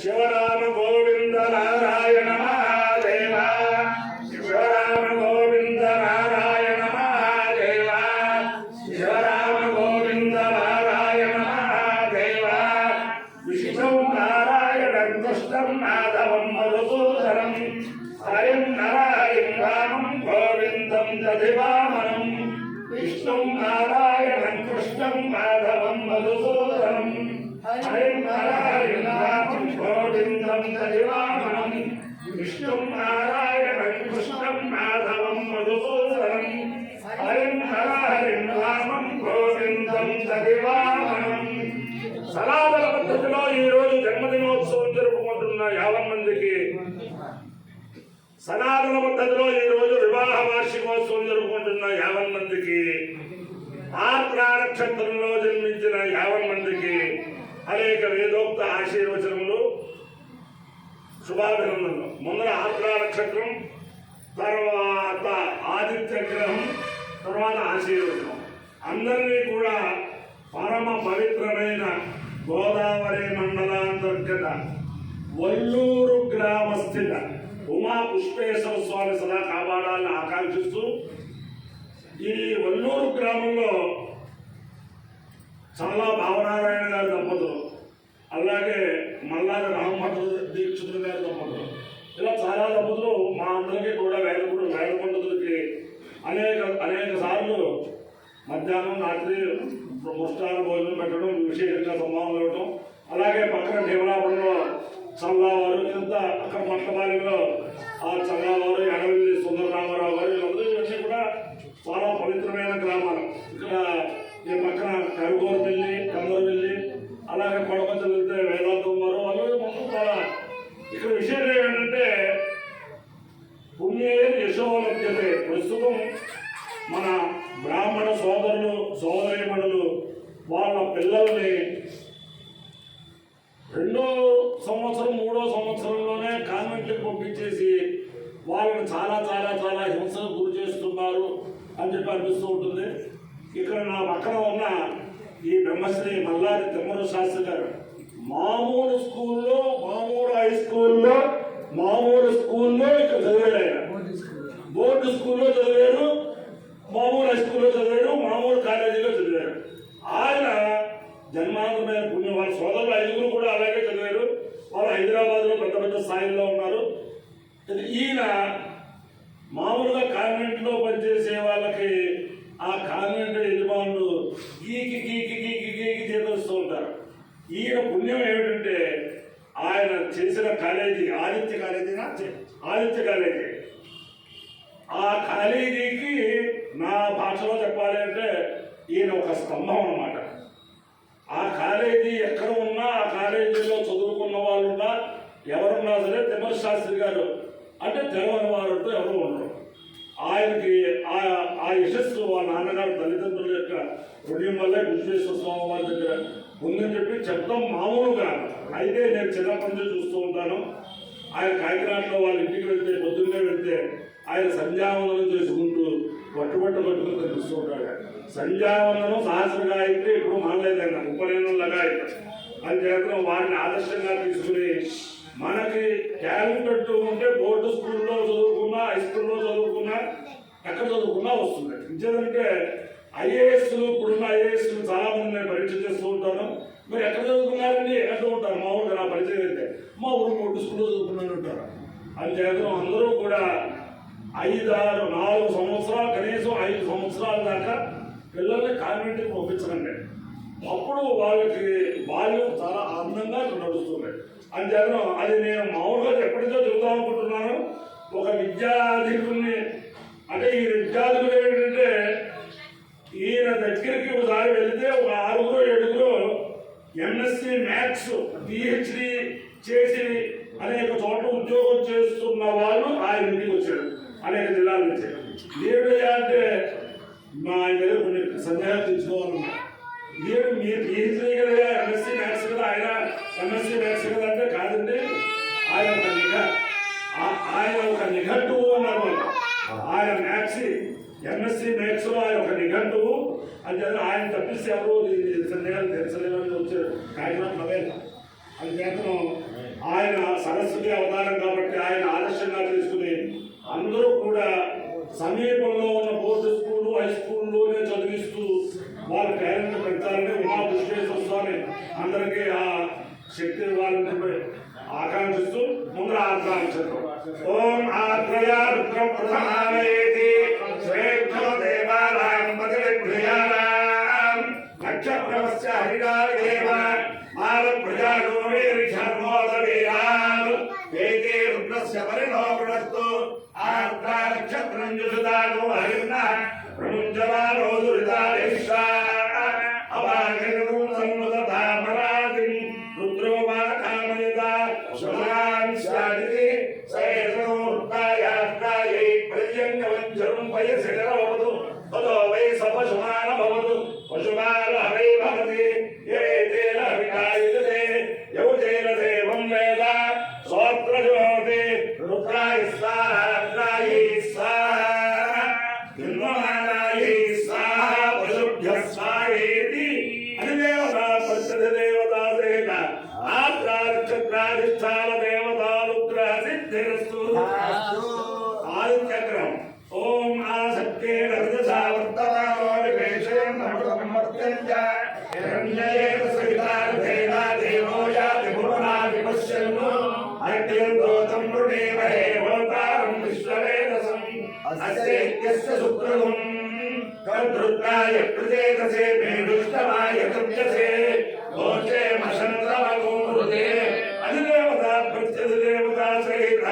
శివరామ గోవింద నారాయణ మహాదేవ శివరామ గోవింద నారాయణ మహాదేవ శివరామ గోవింద నారాయణ మహాదేవ విష్ణుం నారాయణం కృష్ణం మాధవం మధుసూదనం హరిం నారాయణ రామం గోవిందం దధివామనం విష్ణుం నారాయణం కృష్ణం మాధవం మధుసూదనం హరిం నారాయణ రామం గోవిందం దధివామనం విష్ణుం నారాయణం కృష్ణం మాధవం మధుసూదనం హరిం నారాయణ రామం గోవిందం దధివామనం. సనాతన పద్ధతిలో ఈ రోజు జన్మదినోత్సవం జరుపుకుంటున్న 50 మందికి, సనాతన పద్ధతిలో ఈ రోజు వివాహ వార్షికోత్సవం జరుపుకుంటున్న 50 మందికి, ఆర్ద్ర నక్షత్రంలో జన్మించిన 50 మందికి అనేక వేదోక్త ఆశీర్వచనములు, శుభాభినందనలు. ముందర ఆర్ద్ర నక్షత్రం, తర్వాత ఆదిత్య గ్రహం, తర్వాత ఆశీర్వచనం. అందరినీ కూడా పరమ పవిత్రమైన గోదావరి మండలాంతర్గత వల్లూరు గ్రామస్థిత ఉమా పుష్పేశ్వర స్వామి సదా కాపాడాలని ఆకాంక్షిస్తూ, ఈ వల్లూరు గ్రామంలో చాలా భావనారాయణ గారి దంపతులు, అలాగే మల్లాది రామభద్ర దీక్షితులు గారి దంపతులు, ఇలా చాలా దంపతులు మా అందరికీ కూడా వేద పండితులకి అనేక సార్లు మధ్యాహ్నం రాత్రి ముష్టాల భోజనం పెట్టడం, విశేషంగా సంభావనలు ఇవ్వడం, అలాగే పక్కన భీమలాపురంలో చల్లావారు, ఇదంతా అక్కడ మట్టపాలెంలో ఆ చల్లావారు, ఎడవెల్లి సుందరరామారావు గారు, వీళ్ళందరూ ఇవన్నీ కూడా చాలా పవిత్రమైన గ్రామాలు. ఇక్కడ ఈ పక్కన కరుగోరువెల్లి, కందరవెల్లి, అలాగే కొడపంచలు వెళ్తే వేదాంతం వారు, వాళ్ళు మొత్తం చాలా. ఇక్కడ విషయం ఏంటంటే పుణ్యే యశోలభ్యతే. ప్రస్తుతం మన బ్రాహ్మణ సోదరులు సోదరీమణులు వాళ్ళ పిల్లల్ని 2వ సంవత్సరం 3వ సంవత్సరంలోనే కాన్వెంట్కి పంపించేసి వాళ్ళని చాలా చాలా చాలా హింసకు గురి చేస్తున్నారు అని చెప్పి అనిపిస్తూ ఉంటుంది. ఇక్కడ నా పక్కన ఉన్న ఈ బ్రహ్మశ్రీ మల్లాది తిమ్మరు శాస్త్రి గారు మామూలు స్కూల్లో, మామూలు హై స్కూల్లో, మామూలు స్కూల్లో ఇక్కడ చదివాడు. ఆయన బోర్డు స్కూల్లో చదివాడు, మామూలు హై స్కూల్లో చదివాడు, మామూలు కాలేజీలో చదివాడు. ఆయన జన్మాంతమైన పుణ్యం. వాళ్ళ సోదరులు 5 కూడా అలాగే చదివారు. వాళ్ళు హైదరాబాద్లో పెద్ద పెద్ద స్థాయిలో ఉన్నారు. ఈయన మామూలుగా కాన్వెంట్లో పనిచేసే వాళ్ళకి ఆ కాన్వెంట్ యజమానులు గీకి గీకి గీకి గీకి చేతొస్తూ ఉంటారు. ఈయన పుణ్యం ఏమిటంటే ఆయన చేసిన కాలేజీ ఆదిత్య కాలేజీ. ఆ కాలేజీకి నా భాషలో చెప్పాలి అంటే ఈయన ఒక స్తంభం అన్నమాట. ఆ కాలేజీ ఎక్కడ ఉన్నా, ఆ కాలేజీలో చదువుకున్న వాళ్ళు ఉన్నా, ఎవరున్నా సరే తిమ్మర శాస్త్రి గారు అంటే తెలవని వారంటూ ఎవరు ఉండరు. ఆయనకి ఆ యశస్సు వాళ్ళ నాన్నగారు తల్లిదండ్రుల యొక్క పుణ్యం వల్లే విశ్వేశ్వర స్వామి వారి దగ్గర ఉందని చెప్పి చెప్తాం మామూలుగా. అయితే నేను చిన్నప్పటి నుంచి చూస్తూ ఉంటాను. ఆయన కాకినాడలో వాళ్ళ ఇంటికి వెళ్తే, పొద్దున్నే వెళ్తే ఆయన సంధ్యావందనం చేసుకుంటూ పట్టుకుని కనిపిస్తూ ఉంటాడు. సంధ్యావందనం సహస్ర గాయత్రి ఇప్పుడు మానలేదన్న ఉపనయనంలాగా అని చేత వారిని ఆదర్శంగా తీసుకుని మనకి టాలెంట్ ఉంటే బోర్డు స్కూల్లో చదువుకున్నా, హై స్కూల్లో చదువుకున్నా, ఎక్కడ చదువుకున్నా వస్తుంది. ఇంకేదంటే ఐఏఎస్లు, ఇప్పుడున్న ఐఏఎస్లు చాలా మంది నేను పరీక్ష చేస్తూ ఉంటాను. మీరు ఎక్కడ చదువుకున్నారని అంటూ ఉంటారు. మామూలుగా నా పరిచయం అయితే మా ఊరు బోర్డు స్కూల్లో చదువుకున్నాను అంటారు. అని చేత అందరూ కూడా 5, 6, 4 సంవత్సరాలు, కనీసం 5 సంవత్సరాల దాకా పిల్లల్ని కాన్వెంట్కి పంపించకండి. అప్పుడు వాళ్ళకి బాల్యం చాలా ఆనందంగా నడుస్తుంది. అని చేత అది నేను మామూలుగా ఎప్పటికో చెబుతాం అనుకుంటున్నాను. ఒక విద్యాధికుల్ని అంటే ఈ విద్యార్థులు ఏంటంటే ఈయన దగ్గరికి ఒకసారి వెళితే ఒక 6, 7 ఎంఎస్సీ మ్యాథ్స్ పిహెచ్డి చేసి అనేక చోట్ల ఉద్యోగం చేస్తున్న వాళ్ళు ఆయన ఇంటికి వచ్చారు అనేక జిల్లాల నుంచి. ఏమిటయ్యా అంటే మా ఆయన దగ్గర కొన్ని సందేహాలు తెచ్చుకోవాలన్నా, మీరు పిహెచ్డీ కదా, ఎంఎస్సీ మ్యాథ్స్ కదా, ఆయన ఎంఎస్సీ మ్యాథ్స్ కదా అంటే కాదండి, ఆయన ఒక నిఘంటువు అన్నారు. ఆయన మ్యాథ్స్ ఎంఎస్సీ మ్యాథ్స్ లో ఆయన ఒక నిఘంటువు అని చెప్పి ఆయన తప్పిస్తే ఎవరు సందేహాలు తెలుసలేమని వచ్చారు. కాకినాడ నవేల అని చేతను ఆయన సరస్వతి అవతారం కాబట్టి ఆయన ఆదర్శంగా తీసుకుని అందరూ కూడా సమీపంలో ఉన్న బోర్డు స్కూల్ హై స్కూల్లోనే చదివిస్తూ వాళ్ళ పేరెంట్ పెడతారని ఉమా విశ్వేశ్వర స్వామి అందరికీ ఆ శక్తి ఇవ్వాలని ఆకాంక్షిస్తూ ముందర ఆకాంక్షిస్తాం. ఓం ఆత్రయా రుద్రం ప్రథమావేది శ్రేష్ఠో దేవానాం పతిప్రియానాం నక్షత్రమస్య హరిరాదేవ మాల ప్రజానో వీర్ఘర్మోదవీరాం వేదే రుద్రస్య పరిణో వృణస్తు ఆర్ద్ర నక్షత్రం జుషుదానో హరిర్న ప్రముంజమానో దురితాదేశా అవాగను సన్నుతామరాదిం రుద్రో వాకామయదా శుభాన్ శాదితి సయనోర్తాయాత్రాయై ప్రత్యంగవంచరం వయసిరవదు తదో వై సపశుమాన భవతు పశుమాన హరై భవతి ఏతేన వికాయతే యౌతేన దేవం వేద సోత్రజోతి రుద్రాయ స్వాహ రుద్రాయై స్వాహ హిన్వమానాయై స్వాహ పశుభ్యః స్వాహేతి అధిదేవతా ప్రత్యధిదేవతా సహిత ఆత్రా నక్షత్రాధిష్టాన దేవతానుగ్రహ సిద్ధిరస్తు. ఆదిత్యగ్రహం ఓం ఆసక్తే రజసా వర్తమానో నివేశయం అమృతమర్త్యం చ హిరణ్యేన సవితార్థేన దేవో యాతి భువనా విపశ్యన్ను అత్యంతోతం వృణేమహే భవతారం విశ్వవేదసం అస్యేత్యస్య సుకృతం కద్రుత్రాయ ప్రచేతసే మేడుష్టమాయ తృప్యసే దోషే మశంద్రమగోమృతే అధిదేవతా ప్రత్యధిదేవతా సహిత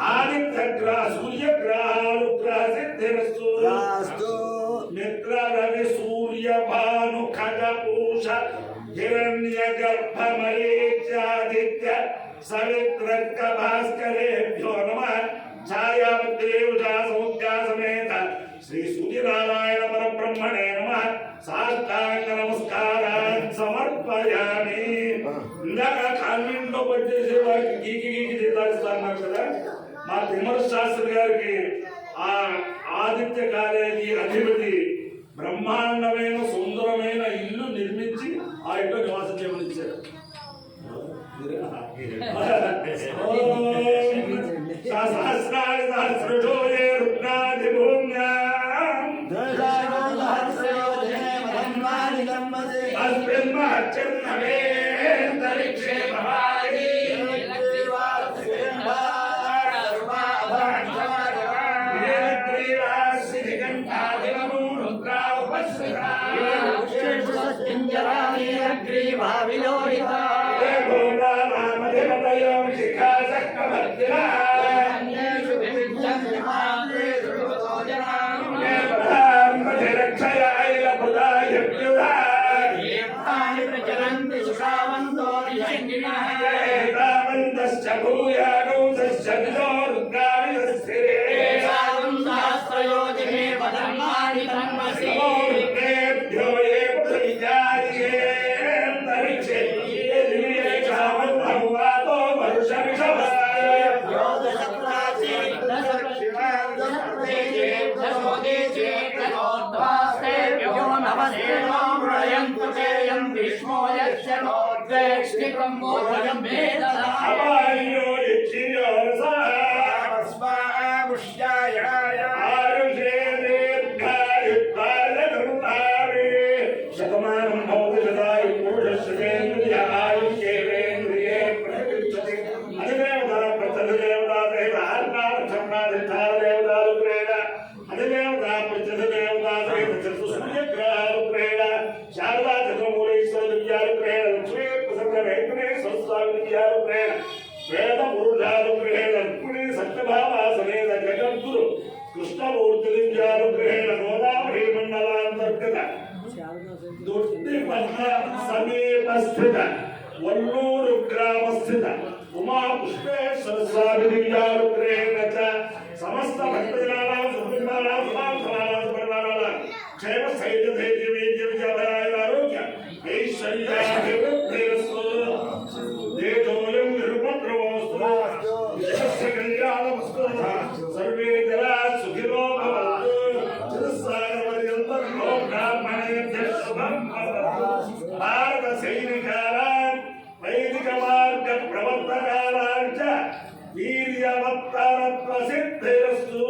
ఆదిత్యగ్రహ సూర్యగ్రహానుగ్రహ సిద్ధిరస్తు. మిత్ర రవి సూర్య భాను ఖగ పూష హిరణ్య గర్భ మరీచాదిత్య సవిత్రక భాస్కరేభ్యో నమః. ఛాయాదేవతా సముద్యా సమేత శ్రీ సూర్యనారాయణ పరబ్రహ్మణే నమః. సాష్టాంగ నమస్కారాన్ సమర్పయామి. ఇందాక కాన్వెంట్లో పనిచేసే వారికి గీకి గీకి చేస్తాన్నారు కదా, మా తిమ్మర శాస్త్రి గారికి ఆ ఆదిత్య కాలేజీ అధిపతి బ్రహ్మాండమైన సుందరమైన ఇల్లు నిర్మించి ఆ ఇంట్లో నివాసం చేయమనిచ్చారు. సహస్రాణి సహస్రజో ఏ రుద్రాది భూమ్యాం అస్మిన్మహచ్చన్నమే అంతరిక్షే భవాని సమీపస్థిత వల్లూరు గ్రామస్థిత ఉమా పుష్పేశ్వర స్వామి దివ్యానుగ్రహేణ సమస్త భక్తజనానాం సుఖినానాం సుమాంసనానాం సుపరివారాణాం క్షేమ స్థైర్య ధైర్య వీర్య విజయాభయాయ ఆరోగ్య ఐశ్వర్యాభివృద్ధిరస్తు. దేశోయం నిరుపద్రవోస్తు విశ్వస్య కళ్యాణమస్తు. సర్వే జనా సుఖినో భవంతు. చతుస్సాగరపర్యంతం బ్రాహ్మణేభ్యః శుభం భవతు. భారత సైనికానాం వైదిక మార్గ ప్రవర్తకానాం పంచ వీర్యవత్తరత్వ సిద్ధిరస్తు.